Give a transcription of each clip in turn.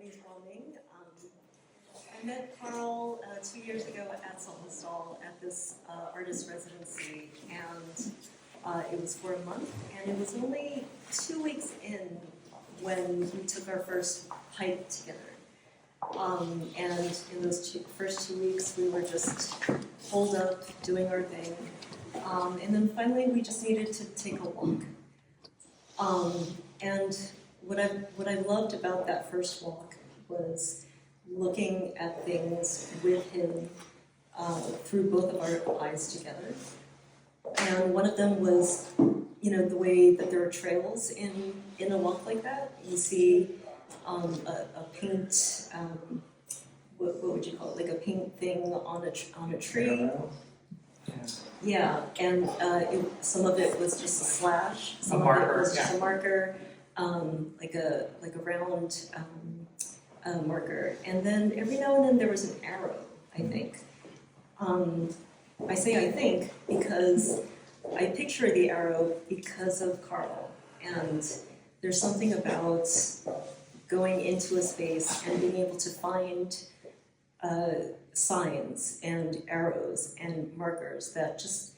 name's Wah-Ming. I met Carl 2 years ago at Salt and Stall at this artist residency, and it was for a month, and it was only 2 weeks in when we took our first hike together. And in those first 2 weeks, we were just holed up, doing our thing. And then finally, we just needed to take a walk. And what I loved about that first walk was looking at things with him through both of our eyes together. And one of them was, the way that there are trails in a walk like that. You see a paint, what would you call it? Like a paint thing on a tree. Yeah, and some of it was just a slash. Some of it was just a marker, like a round marker. And then every now and then there was an arrow, I think. I say I think because I picture the arrow because of Carl. And there's something about going into a space and being able to find signs and arrows and markers that just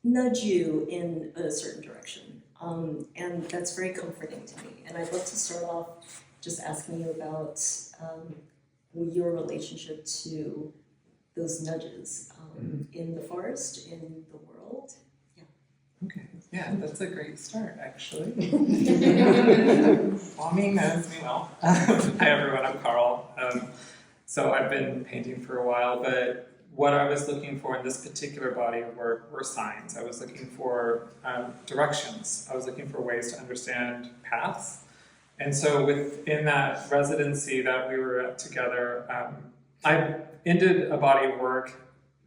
nudge you in a certain direction. And that's very comforting to me. And I'd love to start off just asking you about your relationship to those nudges in the forest, in the world. Yeah. Okay. Yeah, that's a great start, actually. Wah-Ming knows me well. Hi, everyone. I'm Carl. So I've been painting for a while, but what I was looking for in this particular body of work were signs. I was looking for directions. I was looking for ways to understand paths. And so within that residency that we were at together, I ended a body of work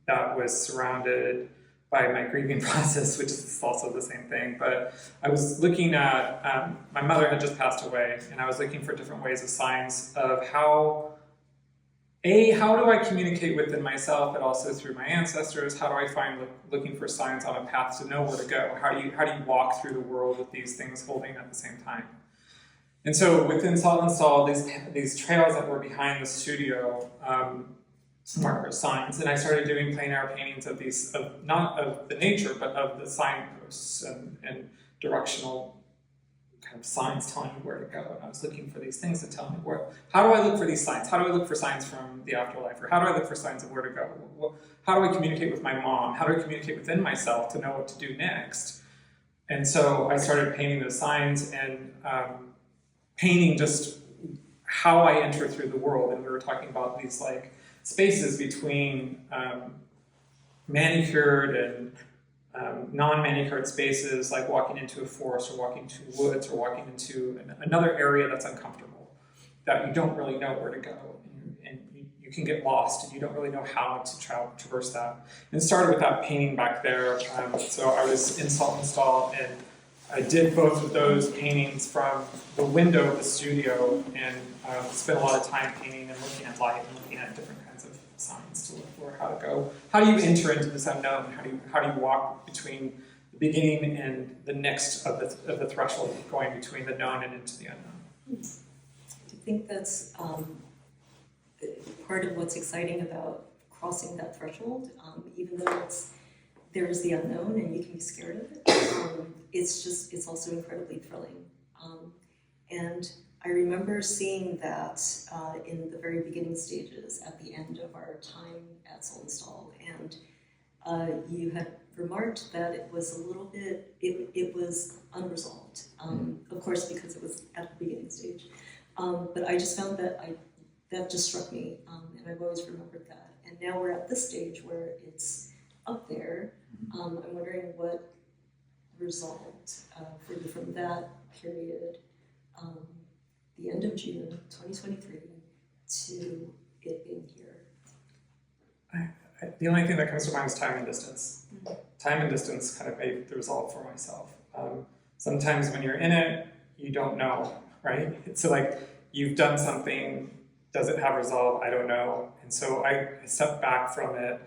that was surrounded by my grieving process, which is also the same thing. But I was looking at, my mother had just passed away, and I was looking for different ways of signs of how do I communicate within myself, but also through my ancestors? How do I find looking for signs on a path to know where to go? How do you walk through the world with these things holding at the same time? And so within Salt and Stall, these trails that were behind the studio were signs, and I started doing plein air paintings of these, not of the nature, but of the signposts and directional kind of signs telling me where to go. And I was looking for these things to tell me how do I look for these signs? How do I look for signs from the afterlife? Or how do I look for signs of where to go? How do I communicate with my mom? How do I communicate within myself to know what to do next? And so I started painting those signs and painting just how I enter through the world. And we were talking about these like spaces between manicured and non-manicured spaces, like walking into a forest or walking to woods or walking into another area that's uncomfortable, that you don't really know where to go, and you can get lost and you don't really know how to traverse that. And it started with that painting back there. So I was in Salt and Stall, and I did both of those paintings from the window of the studio, and spent a lot of time painting and looking at light and looking at different kinds of signs to look for how to go. How do you enter into this unknown? How do you walk between the beginning and the next of the threshold, going between the known and into the unknown? Do you think that's part of what's exciting about crossing that threshold? Even though there is the unknown and you can be scared of it, it's also incredibly thrilling. And I remember seeing that in the very beginning stages at the end of our time at Salt and Stall, and you had remarked that it was a little bit, it was unresolved, of course, because it was at the beginning stage. But I just found that that just struck me, and I've always remembered that. And now we're at this stage where it's up there. I'm wondering what resolved for you from that period, the end of June 2023, to it being here. The only thing that comes to mind is time and distance. Time and distance kind of made the resolve for myself. Sometimes when you're in it, you don't know, right? So like, you've done something, does it have resolve? I don't know. And so I stepped back from it.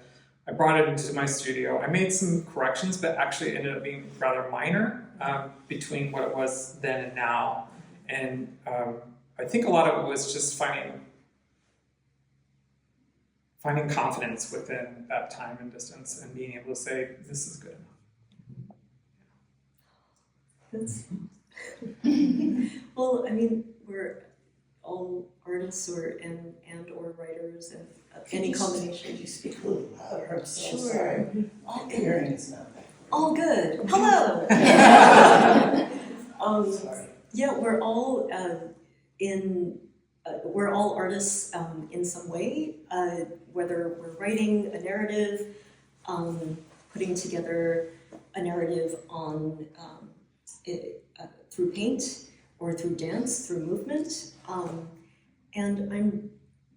I brought it into my studio. I made some corrections, but actually it ended up being rather minor between what it was then and now. And I think a lot of it was just finding confidence within that time and distance and being able to say, this is good enough. That's well, I mean, we're all artists or writers and any combination. Could you speak a little louder? I'm so Sure. sorry. All hearing is not that All good. Hello. Sorry. Yeah, we're all we're all artists in some way, whether we're writing a narrative, putting together a narrative on through paint or through dance, through movement, and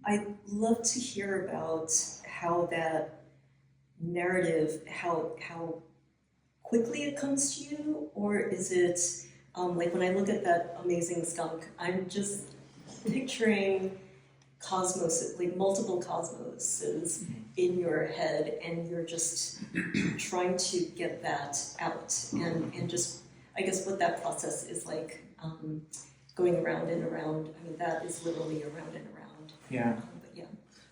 I'd love to hear about how that narrative, how quickly it comes to you, or is it like when I look at that amazing skunk, I'm just picturing cosmos, like multiple cosmoses in your head, and you're just trying to get that out, and just, I guess, what that process is like, going around and around. I mean, that is literally around and around. Yeah. But yeah.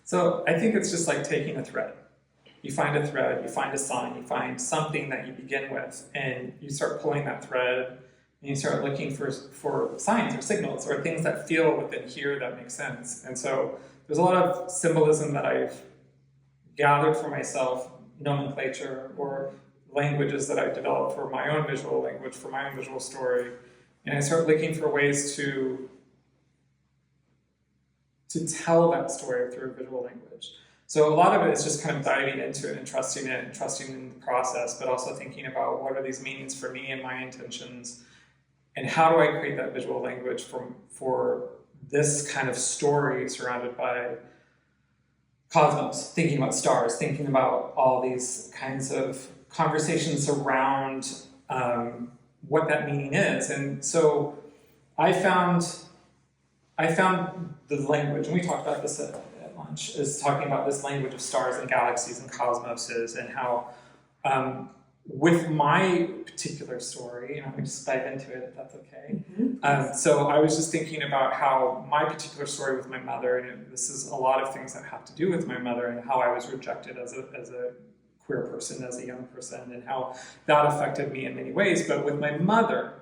So I think it's just like taking a thread. You find a thread, you find a sign, you find something that you begin with, and you start pulling that thread, and you start looking for signs or signals or things that feel within here that make sense. And so there's a lot of symbolism that I've gathered for myself, nomenclature or languages that I've developed for my own visual language, for my own visual story. And I start looking for ways to tell that story through visual language. So a lot of it is just kind of diving into it and trusting in the process, but also thinking about what are these meanings for me and my intentions, and how do I create that visual language for this kind of story surrounded by cosmos, thinking about stars, thinking about all these kinds of conversations around what that meaning is. And so I found the language, and we talked about this at lunch, is talking about this language of stars and galaxies and cosmoses, and how with my particular story, and I'm going to just dive into it if that's okay. Mm-hmm. So I was just thinking about how my particular story with my mother, and this is a lot of things that have to do with my mother, and how I was rejected as a queer person, as a young person, and how that affected me in many ways. But with my mother,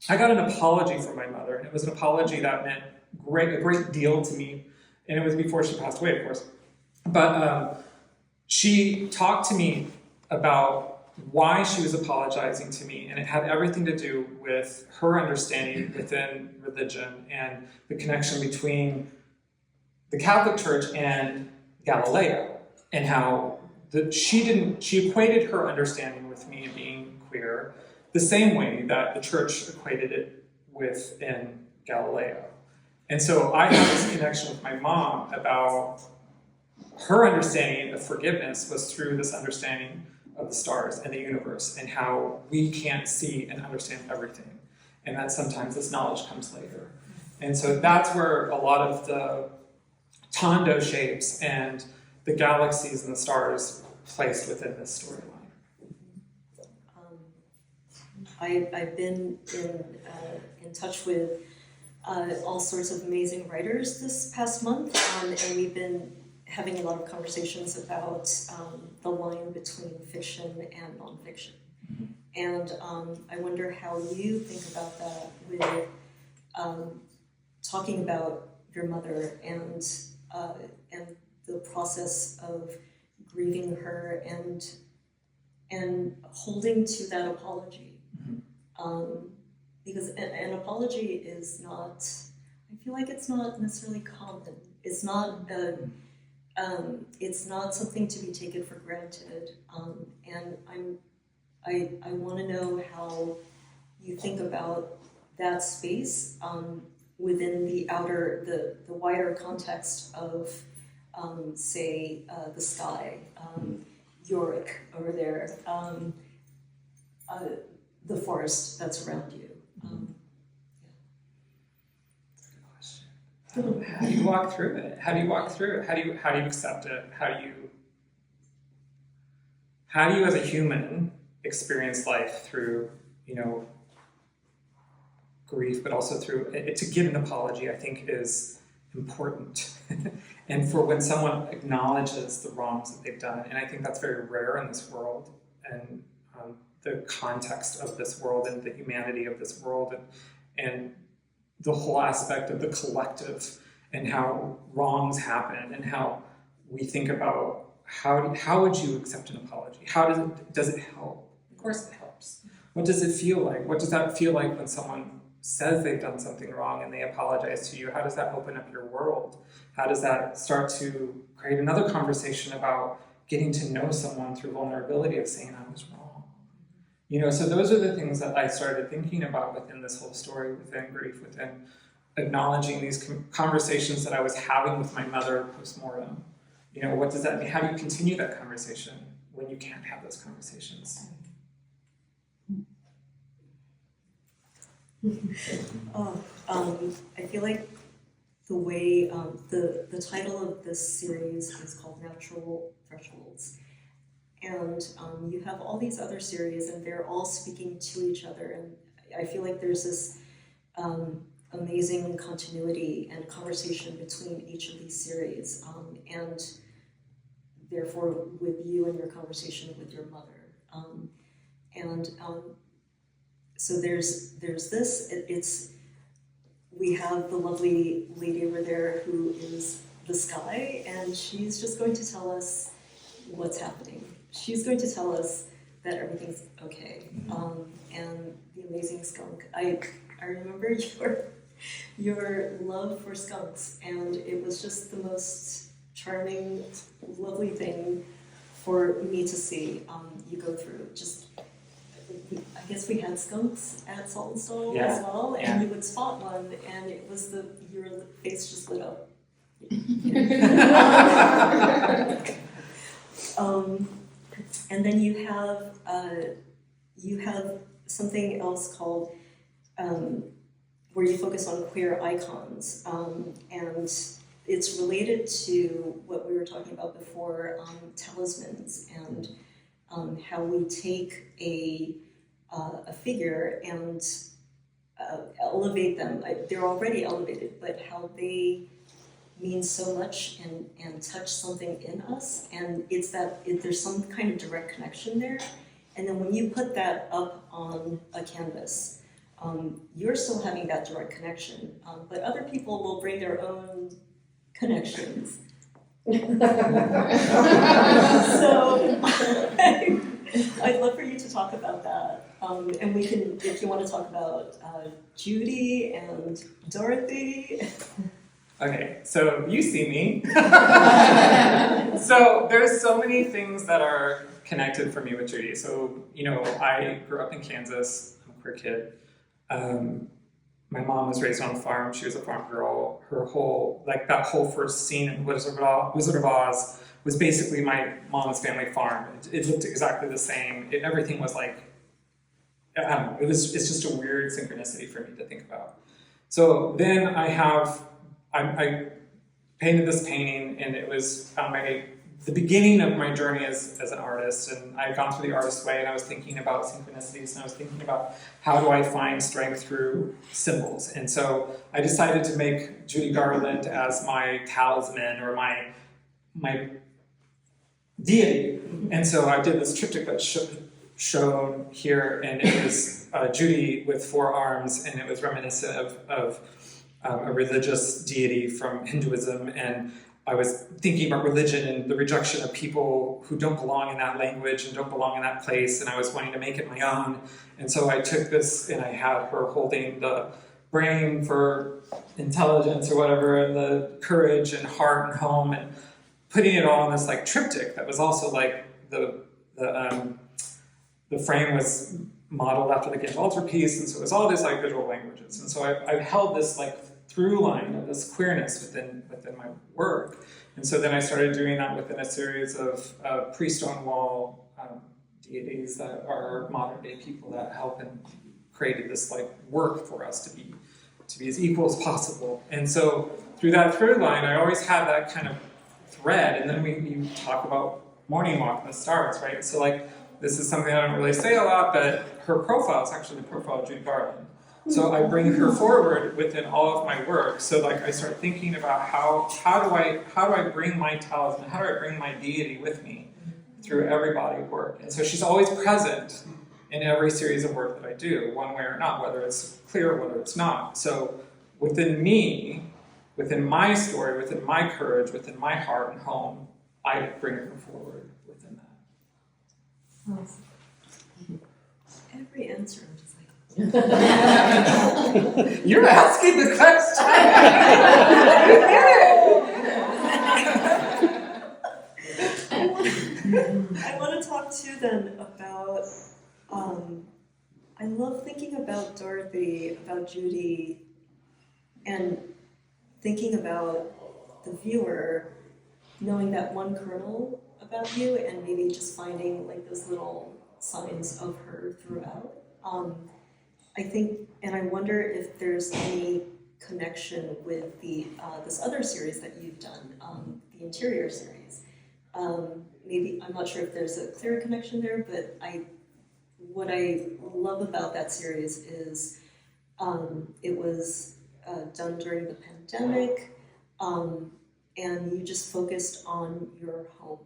I got an apology from my mother, and it was an apology that meant a great deal to me, and it was before she passed away, of course. But she talked to me about why she was apologizing to me, and it had everything to do with her understanding within religion and the connection between the Catholic Church and Galileo, and how she equated her understanding with me being queer the same way that the church equated it within Galileo. And so I had this connection with my mom about her understanding of forgiveness was through this understanding of the stars and the universe, and how we can't see and understand everything, and that sometimes this knowledge comes later. And so that's where a lot of the Tondo shapes and the galaxies and the stars placed within this storyline. I've been in touch with all sorts of amazing writers this past month, and we've been having a lot of conversations about the line between fiction and nonfiction. Mm-hmm. And I wonder how you think about that with talking about your mother and the process of grieving her and holding to that apology. Mm-hmm. Because an apology is not, I feel like it's not necessarily common. It's not something to be taken for granted. And I want to know how you think about that space within the wider context of, say, the sky, Yorick over there, the forest that's around you. How do you walk through it? How do you walk through it? How do you accept it? How do you as a human experience life through, grief, but also through, to give an apology, I think is important. And for when someone acknowledges the wrongs that they've done, and I think that's very rare in this world, and the context of this world and the humanity of this world, and the whole aspect of the collective, and how wrongs happen, and how we think about how would you accept an apology? Does it help? Of course it helps. What does it feel like? What does that feel like when someone says they've done something wrong and they apologize to you? How does that open up your world? How does that start to create another conversation about getting to know someone through vulnerability of saying I was wrong? You know, so those are the things that I started thinking about within this whole story, within grief, within acknowledging these conversations that I was having with my mother post-mortem. You know, what does that mean? How do you continue that conversation when you can't have those conversations? I feel like the way the title of this series is called Natural Thresholds, and you have all these other series, and they're all speaking to each other, and I feel like there's this amazing continuity and conversation between each of these series, and therefore with you and your conversation with your mother, so there's this. We have the lovely lady over there who is the sky, and she's just going to tell us what's happening. She's going to tell us that everything's okay. And the amazing skunk. I remember your love for skunks, and it was just the most charming, lovely thing for me to see you go through. Just, I guess we had skunks at Salt and Stone as well, and you would spot one, and it was your face just lit up. And then you have something else called where you focus on queer icons, and it's related to what we were talking about before, talismans, and how we take a figure and elevate them. They're already elevated, but how they mean so much and touch something in us, and it's that there's some kind of direct connection there. And then when you put that up on a canvas, you're still having that direct connection, but other people will bring their own connections. So I'd love for you to talk about that, and we can, if you want to talk about Judy and Dorothy. Okay, so you see me. So there's so many things that are connected for me with Judy. So, you know, I grew up in Kansas. I'm a queer kid. My mom was raised on a farm. She was a farm girl. Her whole, like that whole first scene in Wizard of Oz was basically my mom's family farm. It looked exactly the same. Everything was like, I don't know, it's just a weird synchronicity for me to think about. So then I painted this painting, and it was the beginning of my journey as an artist, and I had gone through the artist way, and I was thinking about synchronicities, and I was thinking about how do I find strength through symbols. And so I decided to make Judy Garland as my talisman, or my deity. And so I did this triptych that's shown here, and it was Judy with 4 arms, and it was reminiscent of a religious deity from Hinduism, and I was thinking about religion and the rejection of people who don't belong in that language and don't belong in that place, and I was wanting to make it my own. And so I took this, and I had her holding the brain for intelligence or whatever, and the courage and heart and home, and putting it all in this like triptych that was also like the frame was modeled after the Ghent altarpiece, and so it was all these like visual languages. And so I held this like through line of this queerness within my work. And so then I started doing that within a series of pre-Stonewall deities that are modern day people that help and created this like work for us to be as equal as possible. And so through that through line, I always had that kind of thread. And then you talk about Morning Walk and the stars, right? So like, this is something I don't really say a lot, but her profile is actually the profile of Judy Garland. So I bring her forward within all of my work. So like I start thinking about how do I bring my talisman, how do I bring my deity with me through every body of work? And so she's always present in every series of work that I do, one way or not, whether it's clear or whether it's not. So within me, within my story, within my courage, within my heart and home, I bring her forward within that. Every answer, I'm just like, You're asking the question. I want to talk too then about, I love thinking about Dorothy, about Judy, and thinking about the viewer, knowing that one kernel about you and maybe just finding like those little signs of her throughout. I think, and I wonder if there's any connection with the this other series that you've done, the interior series. Maybe, I'm not sure if there's a clear connection there, but what I love about that series is it was done during the pandemic, and you just focused on your home.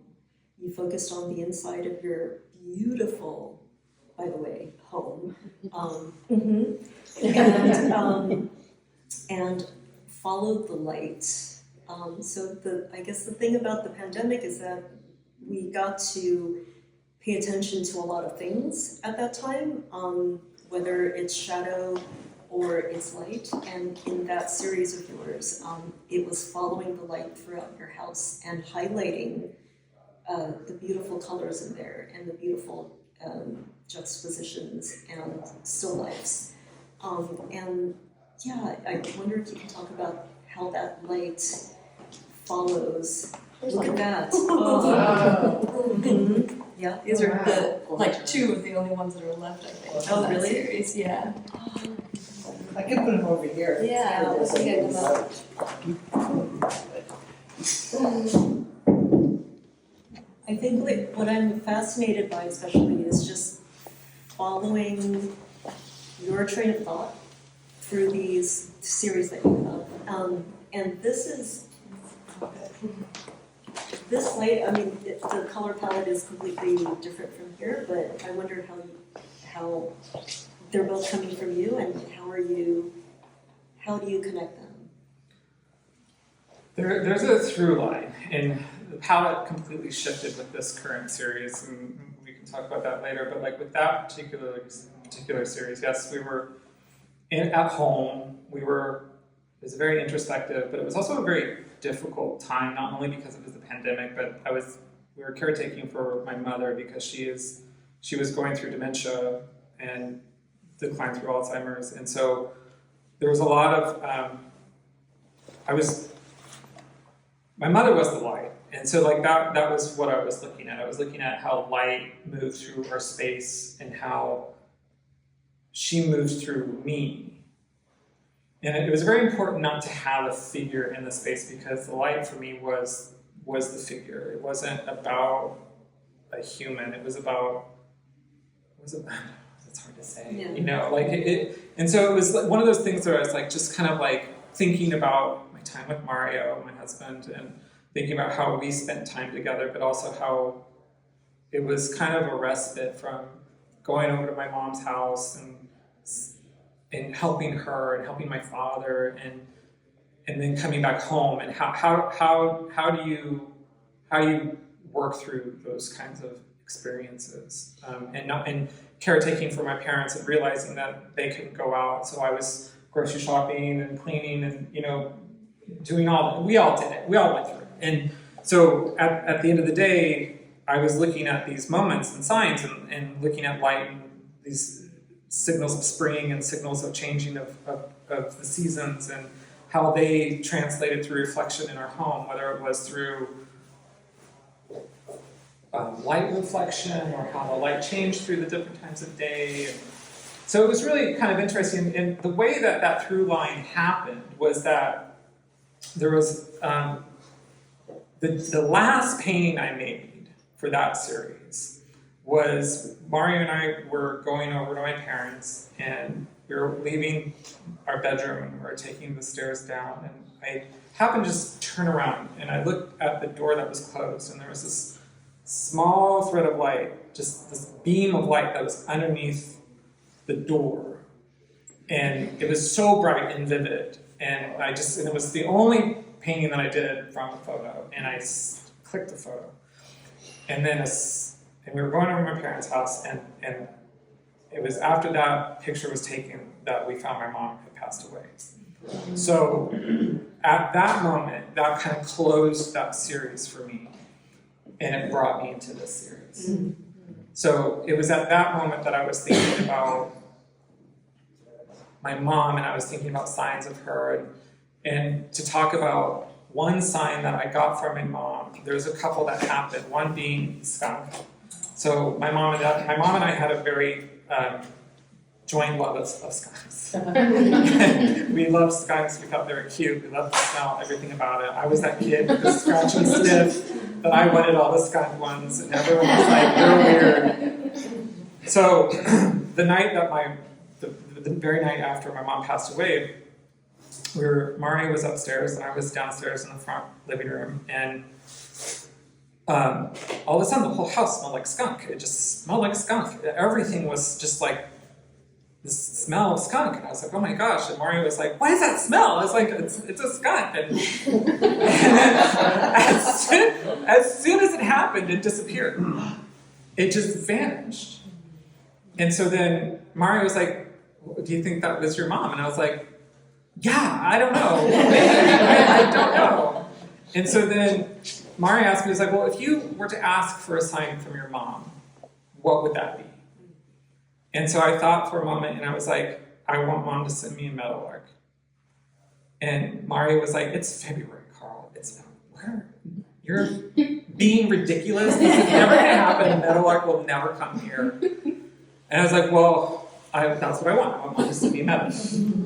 You focused on the inside of your beautiful, by the way, home, and followed the light. So I guess the thing about the pandemic is that we got to pay attention to a lot of things at that time, whether it's shadow or it's light. And in that series of yours, it was following the light throughout your house and highlighting the beautiful colors in there and the beautiful juxtapositions and still lifes. And yeah, I wonder if you can talk about how that light follows. Look at that. Oh. Yeah, These are the two of the only ones that are left, I think. Oh, in that really? Series. Yeah. I can put them over here. Yeah, let's get them out. I think what I'm fascinated by especially is just following your train of thought through these series that you have. And this light, I mean, the color palette is completely different from here, but I wonder how they're both coming from you, and how do you connect them? There's a through line, and the palette completely shifted with this current series, and we can talk about that later. But like with that particular series, yes, we were at home. It was very introspective, but it was also a very difficult time, not only because it was the pandemic, but we were caretaking for my mother because she was going through dementia and declined through Alzheimer's, and so there was a lot of my mother was the light, and so like that was what I was looking at. I was looking at how light moved through our space and how she moves through me. And it was very important not to have a figure in the space because the light for me was the figure. It wasn't about a human. It's hard to say, Yeah. you know, like and so it was one of those things where I was like, just kind of like thinking about my time with Mario, my husband, and thinking about how we spent time together, but also how it was kind of a respite from going over to my mom's house and helping her and helping my father and then coming back home, and how do you work through those kinds of experiences, and caretaking for my parents and realizing that they couldn't go out, so I was grocery shopping and cleaning and doing all that. We all did it. We all went through it. And so at the end of the day, I was looking at these moments and signs and looking at light and these signals of spring and signals of changing of the seasons and how they translated through reflection in our home, whether it was through light reflection or how the light changed through the different times of day. And so it was really kind of interesting. And the way that through line happened was that there was the last painting I made for that series was Mario and I were going over to my parents, and we were leaving our bedroom and we were taking the stairs down, and I happened to just turn around and I looked at the door that was closed, and there was this small thread of light, just this beam of light that was underneath the door. And it was so bright and vivid. And it was the only painting that I did from a photo. And I clicked the photo. And then we were going over to my parents' house, and it was after that picture was taken that we found my mom had passed away. So at that moment, that kind of closed that series for me. And it brought me into this series. Mm-hmm. So it was at that moment that I was thinking about my mom, and I was thinking about signs of her, and to talk about one sign that I got from my mom. There's a couple that happened, one being skunk. So my mom and I had a very joint love of skunks. We loved skunks, we thought they were cute, we loved the smell, everything about it. I was that kid with the scratchy sniff that I wanted all the skunk ones, and everyone was like, you're weird. So the night that the very night after my mom passed away, Mario was upstairs and I was downstairs in the front living room, and all of a sudden the whole house smelled like skunk. It just smelled like skunk. Everything was just like this smell of skunk, and I was like, oh my gosh. And Mario was like, what is that smell? I was like, it's a skunk. And then as soon as it happened, it disappeared. It just vanished. And so then Mario was like, do you think that was your mom? And I was like, yeah, I don't know. I don't know. And so then Mario asked me, he was like, well, if you were to ask for a sign from your mom, what would that be? And so I thought for a moment, and I was like, I want mom to send me a meadowlark. And Mario was like, it's February, Carl. It's where? You're being ridiculous. This is never going to happen. A meadowlark will never come here. And I was like, well, that's what I want. I want mom to send me a meadowlark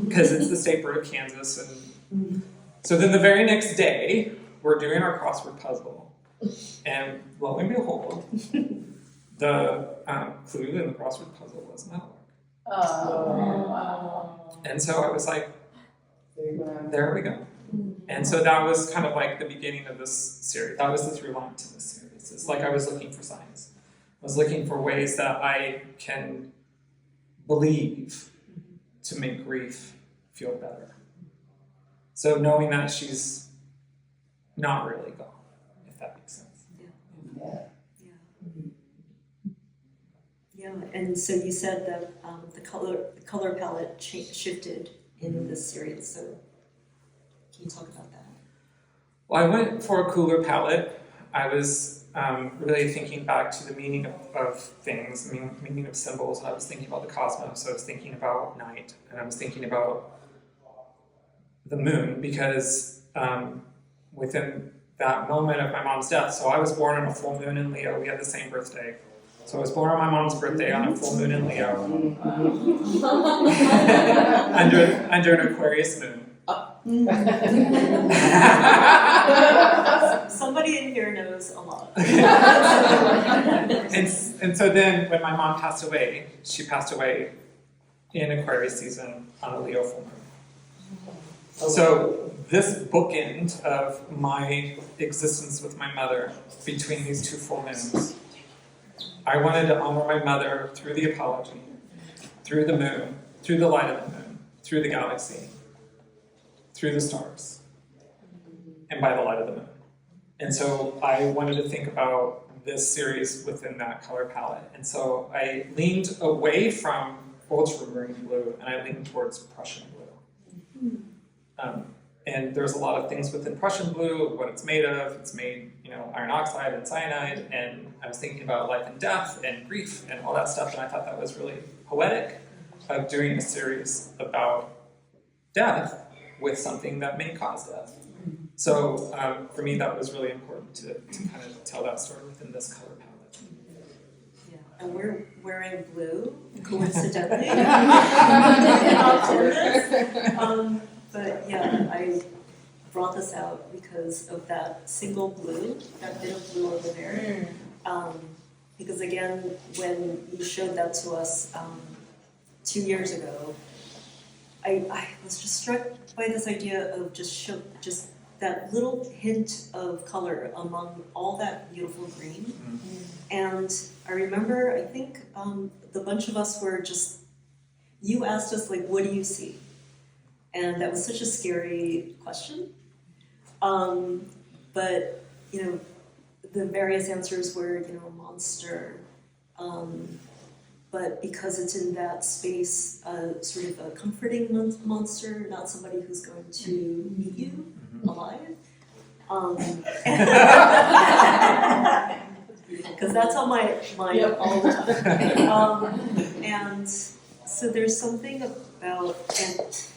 because it's the state bird of Kansas. And so then the very next day, we're doing our crossword puzzle, and lo and behold, the clue in the crossword puzzle was meadowlark. Oh. And so I was like, there we go. And so that was kind of like the beginning of this series. That was the through line to this series. It's like I was looking for signs. I was looking for ways that I can believe to make grief feel better. So knowing that she's not really gone, if that makes sense. Yeah, and so you said that the color palette shifted in this series. So can you talk about that? Well, I went for a cooler palette. I was really thinking back to the meaning of things, meaning of symbols. I was thinking about the cosmos. I was thinking about night, and I was thinking about the moon, because within that moment of my mom's death, so I was born on a full moon in Leo. We had the same birthday. So I was born on my mom's birthday on a full moon in Leo, under an Aquarius moon. Somebody in here knows a lot. And so then when my mom passed away, she passed away in Aquarius season on a Leo full moon. So this bookend of my existence with my mother between these two full moons, I wanted to honor my mother through the apology, through the moon, through the light of the moon, through the galaxy, through the stars, and by the light of the moon. And so I wanted to think about this series within that color palette. And so I leaned away from ultramarine blue and I leaned towards Prussian blue. And there's a lot of things within Prussian blue, what it's made of. It's made, iron oxide and cyanide. And I was thinking about life and death and grief and all that stuff. And I thought that was really poetic of doing a series about death with something that may cause death. So for me, that was really important to kind of tell that story within this color palette. Yeah, and we're wearing blue, coincidentally. But yeah, I brought this out because of that single blue, that bit of blue over there. Because again, when you showed that to us 2 years ago, I was just struck by this idea of just that little hint of color among all that beautiful green. And I remember, I think the bunch of us were just, you asked us like, what do you see? And that was such a scary question. But, you know, the various answers were, you know, a monster. But because it's in that space, sort of a comforting monster, not somebody who's going to eat you alive. Because that's on my mind all the time. And so there's something about, and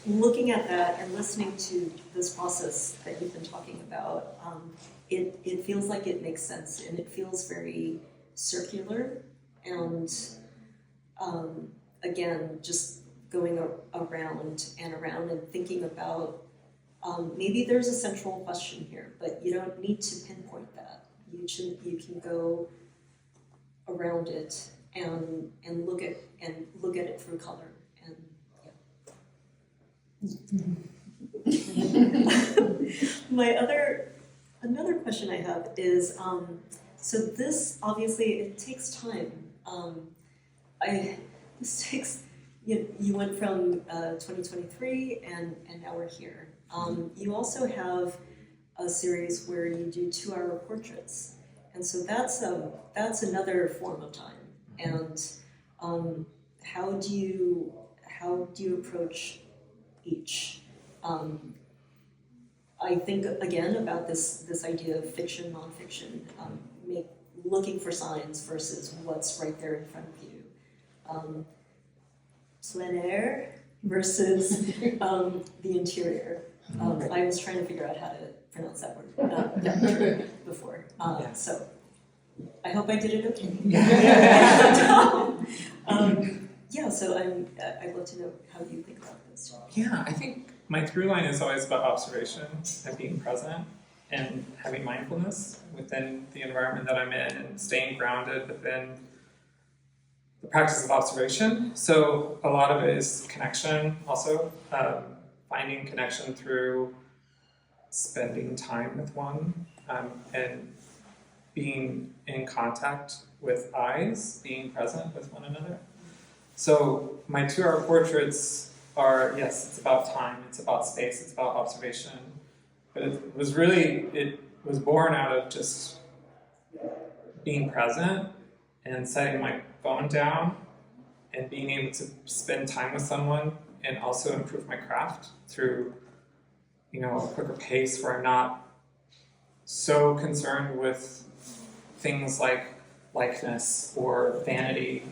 looking at that and listening to this process that you've been talking about, it feels like it makes sense, and it feels very circular. And again, just going around and around and thinking about maybe there's a central question here, but you don't need to pinpoint that. You can go around it and look at it through color. And another question I have is so this obviously it takes time. You went from 2023 and now we're here. You also have a series where you do 2-hour portraits, and so that's another form of time. And how do you approach each? I think again about this idea of fiction, nonfiction, looking for signs versus what's right there in front of you. Plein air versus the interior. I was trying to figure out how to pronounce that word before. So I hope I did it okay. So I'd love to know how you think about this. Yeah, I think my through line is always about observation and being present and having mindfulness within the environment that I'm in and staying grounded within the practice of observation. So a lot of it is connection also, finding connection through spending time with one and being in contact with eyes, being present with one another. So my 2-hour portraits are, yes, it's about time, it's about space, it's about observation, but it was born out of just being present and setting my phone down and being able to spend time with someone and also improve my craft through, a quicker pace where I'm not so concerned with things like likeness or vanity,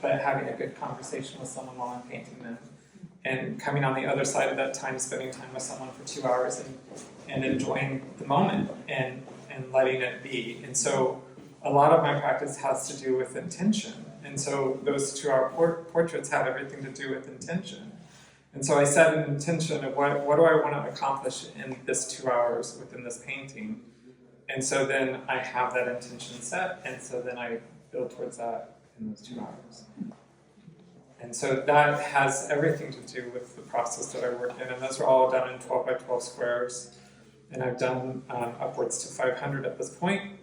but having a good conversation with someone while I'm painting them. And coming on the other side of that time, spending time with someone for 2 hours and enjoying the moment and letting it be. And so a lot of my practice has to do with intention. And so those 2-hour portraits have everything to do with intention. And so I set an intention of what do I want to accomplish in this 2 hours within this painting. And so then I have that intention set, and so then I build towards that in those 2 hours. And so that has everything to do with the process that I work in, and those are all done in 12 by 12 squares. And I've done upwards to 500 at this point.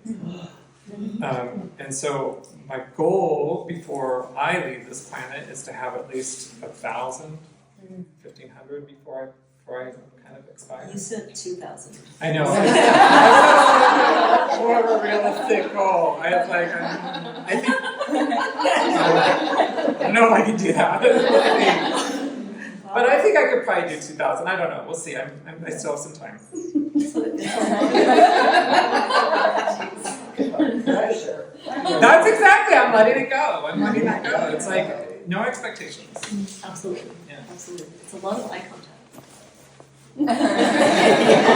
And so my goal before I leave this planet is to have at least 1,000, 1,500 before I kind of expire. You said 2,000. I know. More of a realistic goal. I was like, I think. I don't know if I can do that. But I think I could probably do 2,000. I don't know. We'll see. I still have some time. That's exactly. I'm letting it go. I'm letting that go. It's like no expectations. Absolutely. Yeah. Absolutely. It's a lot of eye contact.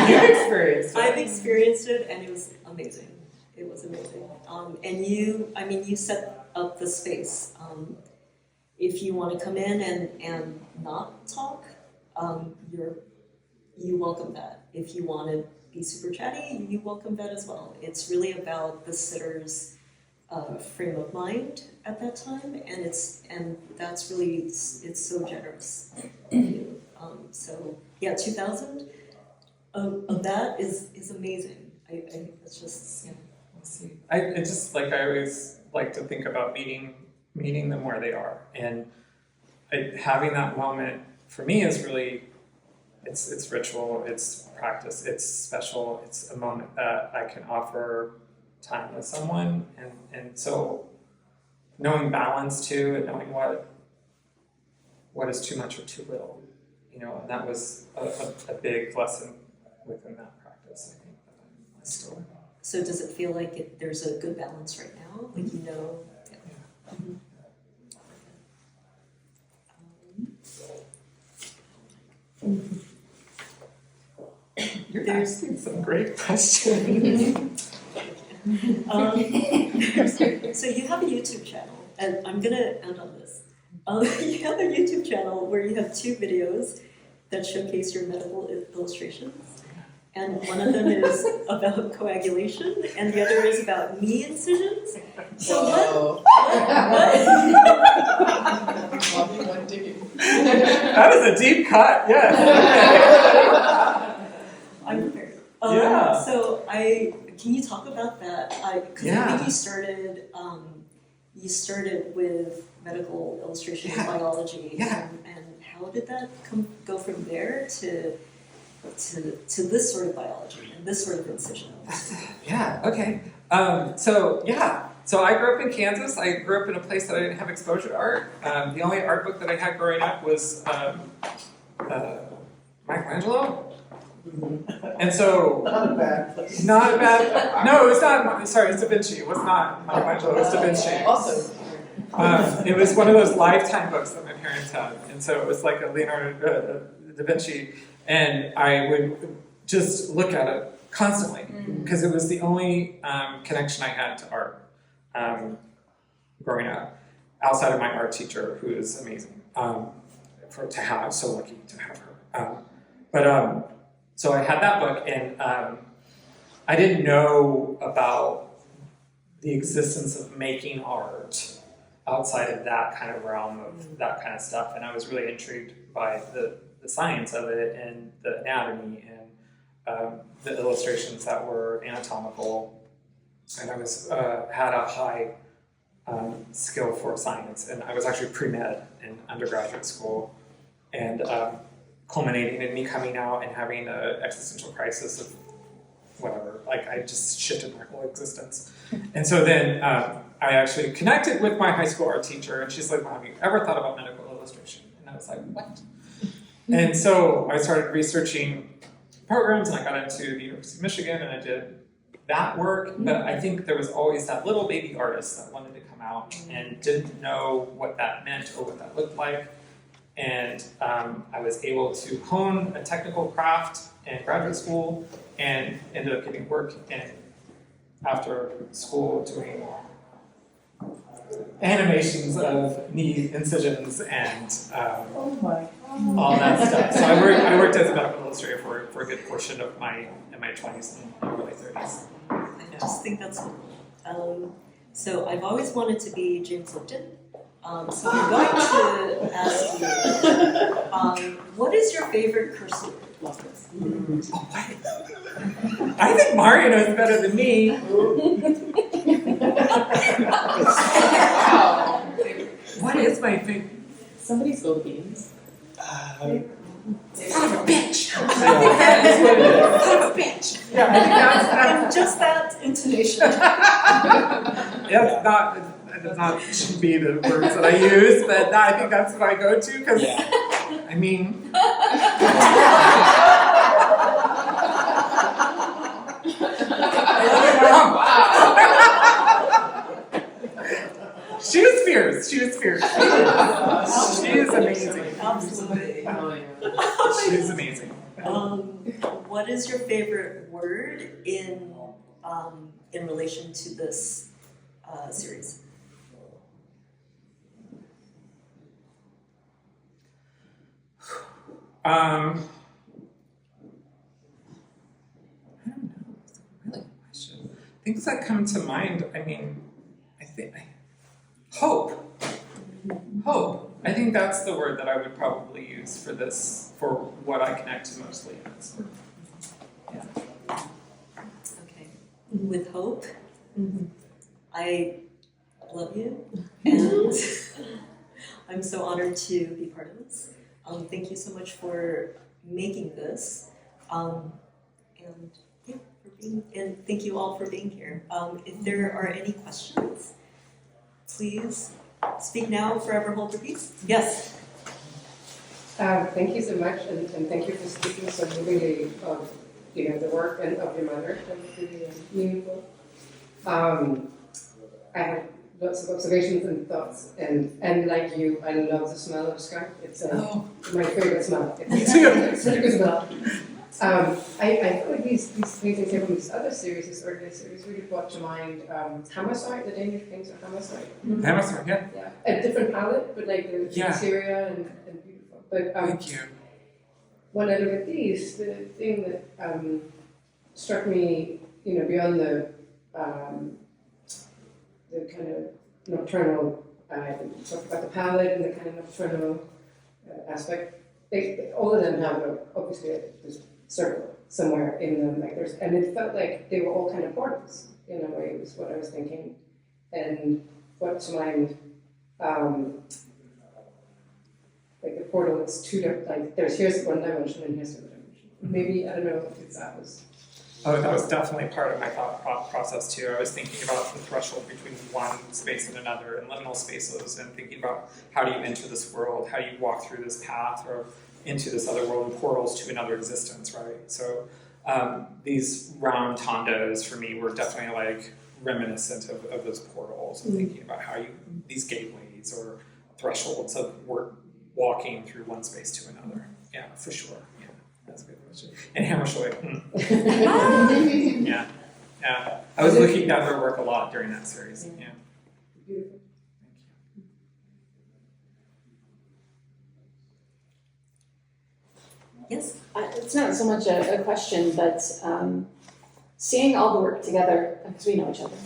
You've experienced it. I've experienced it, and it was amazing. It was amazing. And you set up the space. If you want to come in and not talk, you welcome that. If you want to be super chatty, you welcome that as well. It's really about the sitter's frame of mind at that time, and that's really it's so generous of you. So yeah, 2,000 of that is amazing. I think that's just We'll see. I just like I always like to think about meeting them where they are, and having that moment for me is really it's ritual, it's practice, it's special, it's a moment that I can offer time with someone, and so knowing balance too, and knowing what is too much or too little, and that was a big lesson within that practice. I think that I still. So does it feel like there's a good balance right now? Like Yeah. Mhm. You're asking some great questions. So you have a YouTube channel, and I'm gonna end on this. You have a YouTube channel where you have 2 videos that showcase your medical illustrations, and one of them is about coagulation, and the other is about knee incisions. So what? That is a deep cut, yes. I'm prepared. Yeah. So can you talk about that? Because I think you started with medical illustration and biology. Yeah. And how did that go from there to this sort of biology and this sort of incision? Yeah, okay. So I grew up in Kansas. I grew up in a place that I didn't have exposure to art. The only art book that I had growing up was Michelangelo. And so, Not a bad place. not a bad, no, it's not, sorry, it's Da Vinci. It was not Michelangelo, it was Da Vinci. Also, It was one of those lifetime books that my parents had. And so it was like a Leonardo da Vinci. And I would just look at it constantly because it was the only connection I had to art growing up, outside of my art teacher, who is amazing. So lucky to have her. So I had that book, and I didn't know about the existence of making art outside of that kind of realm of that kind of stuff, and I was really intrigued by the science of it and the anatomy and the illustrations that were anatomical, and I was had a high skill for science, and I was actually pre-med in undergraduate school, and culminating in me coming out and having an existential crisis of whatever, like I just shifted my whole existence. And so then I actually connected with my high school art teacher, and she's like, well, have you ever thought about medical illustration? And I was like, what? And so I started researching programs, and I got into the University of Michigan, and I did that work, but I think there was always that little baby artist that wanted to come out and didn't know what that meant or what that looked like. And I was able to hone a technical craft in graduate school and ended up getting work after school doing animations of knee incisions and oh my God. all that stuff. So I worked as a medical illustrator for a good portion of my 20s and early 30s. I just think that's so I've always wanted to be James Lipton. So I'm going to ask you, what is your favorite curse word? Love this. Oh, what? I think Mario knows better than me. Wow. What is my favorite? Somebody's Philippines. Son of a bitch! I think that is what it is. Son of a bitch! Yeah, I think that's Just that intonation. yeah, that's not should be the words that I use, but I think that's what I go to because I mean. She was fierce. She is amazing. Absolutely. Oh, yeah. She is amazing. What is your favorite word in relation to this series? I don't know. It's a really good question. Things that come to mind. I mean, I think hope. Hope. I think that's the word that I would probably use for this, for what I connect to mostly in this work. Okay. With hope, Mhm. I love you, and I'm so honored to be part of this. Thank you so much for making this, and yeah, and thank you all for being here. If there are any questions, please speak now, forever hold your peace. Yes. Thank you so much, and thank you for speaking so movingly of the work and of your mother. That was really meaningful. I have lots of observations and thoughts, and like you, I love the smell of skunk. It's my favorite smell. It's such a good smell. I feel like these paintings here from this other series, this earlier series, really brought to mind Hammerside, the Danish painter Hammerside. Hammerside, yeah. Yeah, a different palette, but like the interior and beautiful. But Thank you. when I look at these, the thing that struck me, beyond the kind of nocturnal, talked about the palette and the kind of nocturnal aspect. All of them have obviously this circle somewhere in them, and it felt like they were all kind of portals in a way. Was what I was thinking, and brought to mind. Like the portal, it's two different, like here's one dimension and here's the other dimension. Maybe, I don't know if that was. Oh, that was definitely part of my thought process too. I was thinking about the threshold between one space and another, and liminal spaces, and thinking about how do you enter this world, how do you walk through this path or into this other world, and portals to another existence, right? So these round tondos for me were definitely like reminiscent of those portals, and thinking about how these gateways or thresholds of walking through one space to another. Yeah, for sure. Yeah, that's a good question. And Hammershoy. Yeah. I was looking at her work a lot during that series. Yeah. Beautiful. Yes. It's not so much a question, but seeing all the work together, because we know each other,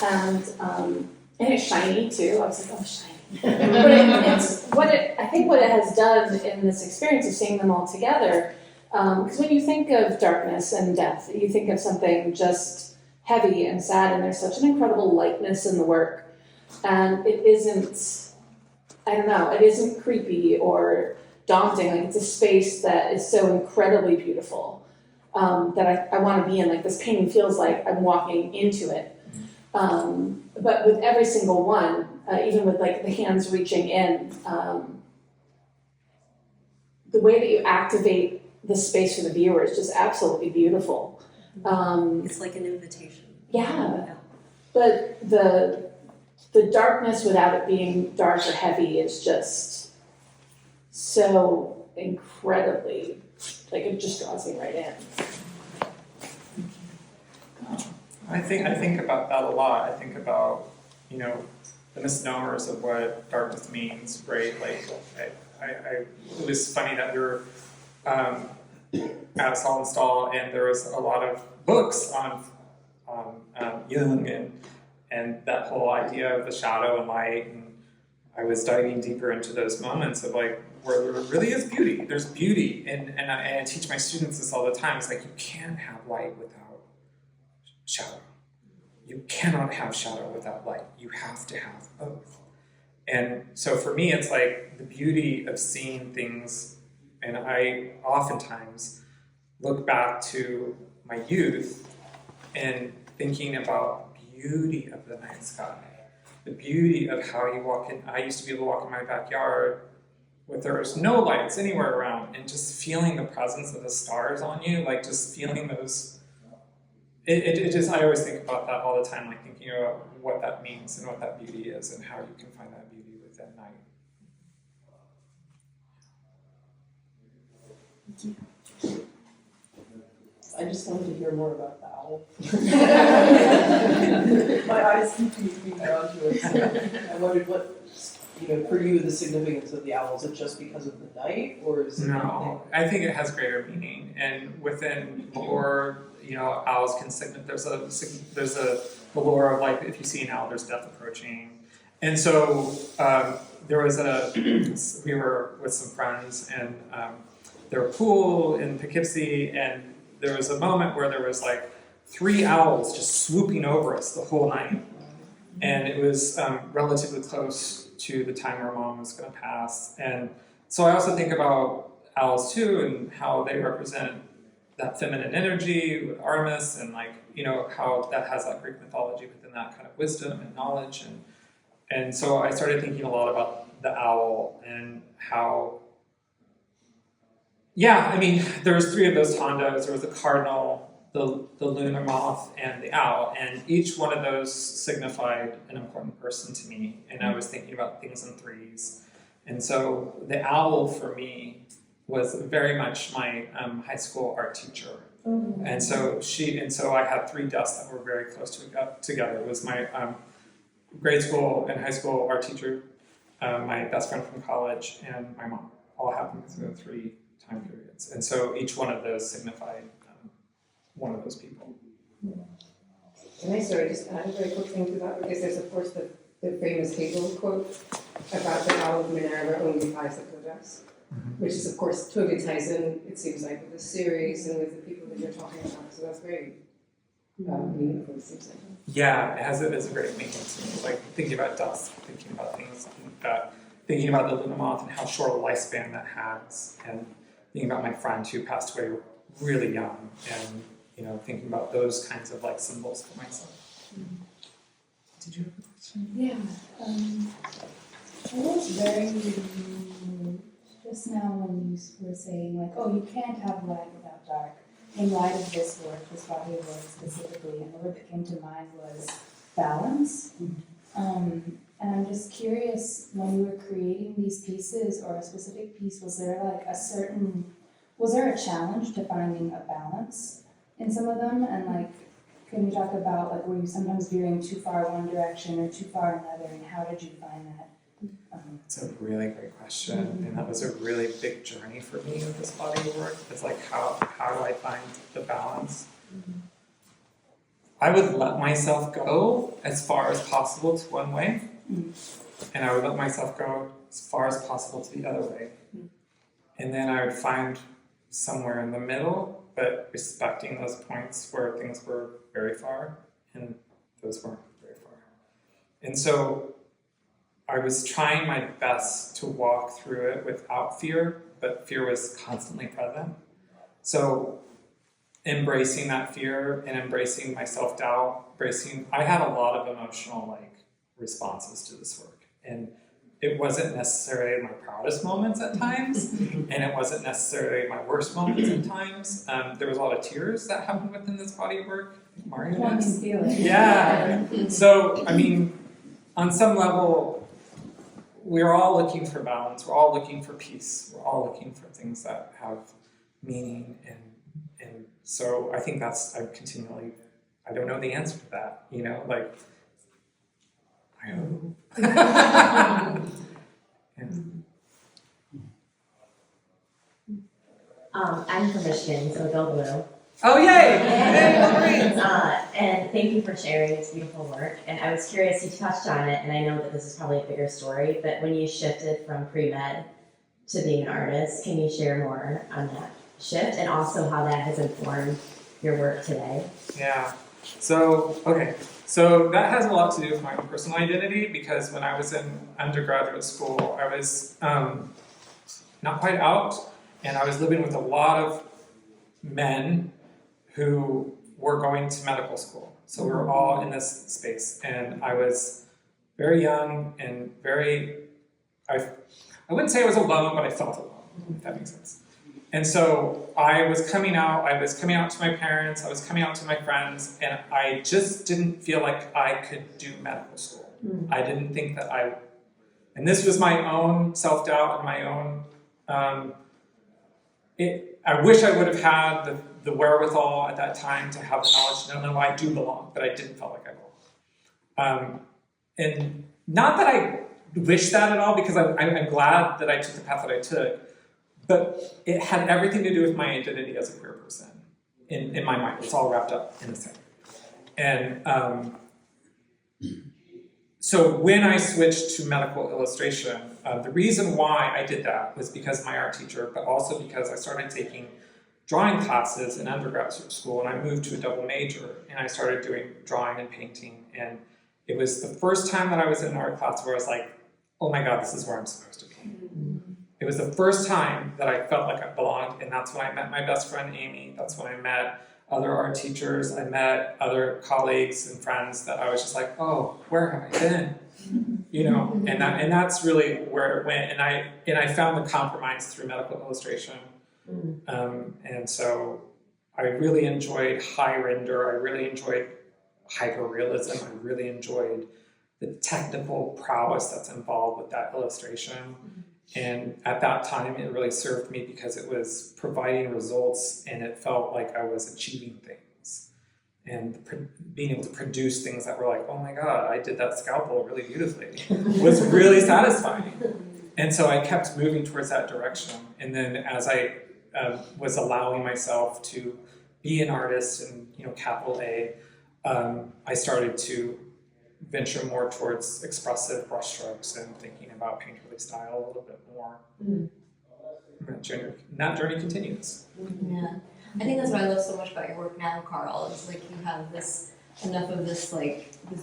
and it's shiny too. I was like, oh, shiny. But I think what it has done in this experience of seeing them all together, because when you think of darkness and death, you think of something just heavy and sad, and there's such an incredible lightness in the work, and it isn't, I don't know, it isn't creepy or daunting. Like, it's a space that is so incredibly beautiful that I want to be in. Like, this painting feels like I'm walking into it. But with every single one, even with like the hands reaching in, the way that you activate the space for the viewer is just absolutely beautiful. It's like an invitation. Yeah, but the darkness without it being dark or heavy is just so incredibly, like, it just draws me right in. I think about that a lot. I think about, the misnomers of what darkness means, right? Like, it was funny that we were at Saltonstall, and there was a lot of books on Jung and that whole idea of the shadow and light, and I was diving deeper into those moments of like where there really is beauty. There's beauty, and I teach my students this all the time. It's like you can't have light without shadow. You cannot have shadow without light. You have to have both. And so for me, it's like the beauty of seeing things, and I oftentimes look back to my youth and thinking about beauty of the night sky, the beauty of how you walk in. I used to be able to walk in my backyard where there's no lights anywhere around, and just feeling the presence of the stars on you, like just feeling those. It just, I always think about that all the time, like thinking about what that means and what that beauty is and how you can find that beauty within night. I just wanted to hear more about the owl. My eyes keep being drawn to it. So I wondered what, for you, the significance of the owl. Is it just because of the night, or is it No, I think it has greater meaning, and within lore, owls can signal. There's a lore of like if you see an owl, there's death approaching. And so we were with some friends and there were a pool in Poughkeepsie, and there was a moment where there was like 3 owls just swooping over us the whole night. And it was relatively close to the time our mom was going to pass. And so I also think about owls too, and how they represent that feminine energy with Artemis, and like, how that has that Greek mythology within that kind of wisdom and knowledge. And so I started thinking a lot about the owl and how, there was 3 of those tondos. There was the cardinal, the lunar moth, and the owl, and each one of those signified an important person to me, and I was thinking about things in 3s. And so the owl for me was very much my high school art teacher. And so I had 3 deaths that were very close together. It was my grade school and high school art teacher, my best friend from college, and my mom. All happened within 3 time periods. And so each one of those signified one of those people. Can I just add a very quick thing to that? Because there's of course the famous Hegel quote about the owl of Minerva only flies at the dusk, which is of course totally ties in, it seems like, with the series and with the people that you're talking about. So that's very meaningful, it seems like. Yeah, it has a great meaning to me. Like thinking about dusk, thinking about things like that, thinking about the lunar moth and how short a lifespan that has, and thinking about my friend who passed away really young, and thinking about those kinds of like symbols for myself. Did you have a question? Yeah, I was very just now when you were saying like, oh, you can't have light without dark. In light of this work, this body of work specifically, and the word that came to mind was balance. And I'm just curious, when you were creating these pieces or a specific piece, was there a challenge to finding a balance in some of them? And like, can you talk about like, were you sometimes veering too far one direction or too far another, and how did you find that? It's a really great question, and that was a really big journey for me with this body of work. It's like, how do I find the balance? I would let myself go as far as possible to one way, and I would let myself go as far as possible to the other way. And then I would find somewhere in the middle, but respecting those points where things were very far and those weren't very far. And so I was trying my best to walk through it without fear, but fear was constantly present. So embracing that fear and embracing my self-doubt, I had a lot of emotional responses to this work. And it wasn't necessarily my proudest moments at times, and it wasn't necessarily my worst moments at times. There was a lot of tears that happened within this body of work. Mario One can feel it. Yeah. So, on some level, we're all looking for balance. We're all looking for peace. We're all looking for things that have meaning. And so I think I don't know the answer to that, I hope. Yeah. I'm from Michigan, so go blue. Oh, yay! And thank you for sharing this beautiful work. And I was curious, you touched on it, and I know that this is probably a bigger story, but when you shifted from pre-med to being an artist, can you share more on that shift and also how that has informed your work today? Yeah. So that has a lot to do with my own personal identity, because when I was in undergraduate school, I was not quite out, and I was living with a lot of men who were going to medical school. So we were all in this space, and I was very young and I wouldn't say I was alone, but I felt alone, if that makes sense. And so I was coming out to my parents, I was coming out to my friends, and I just didn't feel like I could do medical school. I didn't think that and this was my own self-doubt and my own, I wish I would have had the wherewithal at that time to have the knowledge to know I do belong, but I didn't feel like I belong. And not that I wish that at all, because I'm glad that I took the path that I took, but it had everything to do with my identity as a queer person. in my mind. It's all wrapped up in the same. And so when I switched to medical illustration, the reason why I did that was because of my art teacher, but also because I started taking drawing classes in undergraduate school, and I moved to a double major, and I started doing drawing and painting. And it was the first time that I was in an art class where I was like, oh my God, this is where I'm supposed to be. It was the first time that I felt like I belonged, and that's when I met my best friend Amy. That's when I met other art teachers. I met other colleagues and friends that I was just like, oh, where have I been? You know, and that's really where it went. And I found the compromise through medical illustration. And so I really enjoyed high render. I really enjoyed hyperrealism. I really enjoyed the technical prowess that's involved with that illustration. And at that time, it really served me because it was providing results, and it felt like I was achieving things. And being able to produce things that were like, oh my God, I did that scalpel really beautifully, was really satisfying. And so I kept moving towards that direction. And then as I was allowing myself to be an artist, and capital A, I started to venture more towards expressive brushstrokes and thinking about painterly style a little bit more. That journey continues. Yeah, I think that's what I love so much about your work now, Carl. Is like you have enough of this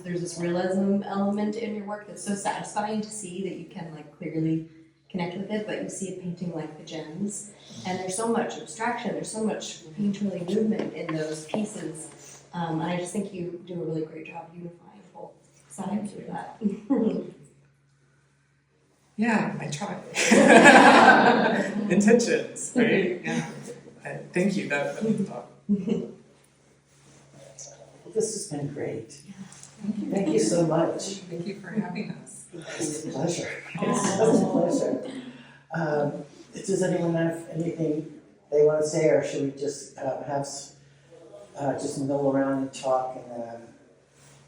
there's this realism element in your work that's so satisfying to see that you can clearly connect with it. But you see a painting like the Gems, and there's so much abstraction. There's so much painterly movement in those pieces, and I just think you do a really great job unifying both sides of that. Yeah, I try. Intentions, right? Yeah. Thank you. That means a lot. This has been great. Thank you so much. Thank you for having us. It's a pleasure. It's such a pleasure. Does anyone have anything they want to say, or should we just have just mill around and talk and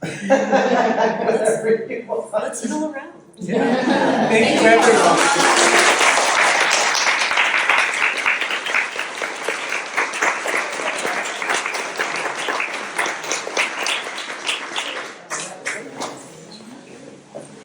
whatever you want? Let's mill around. Yeah. Thank you, everyone.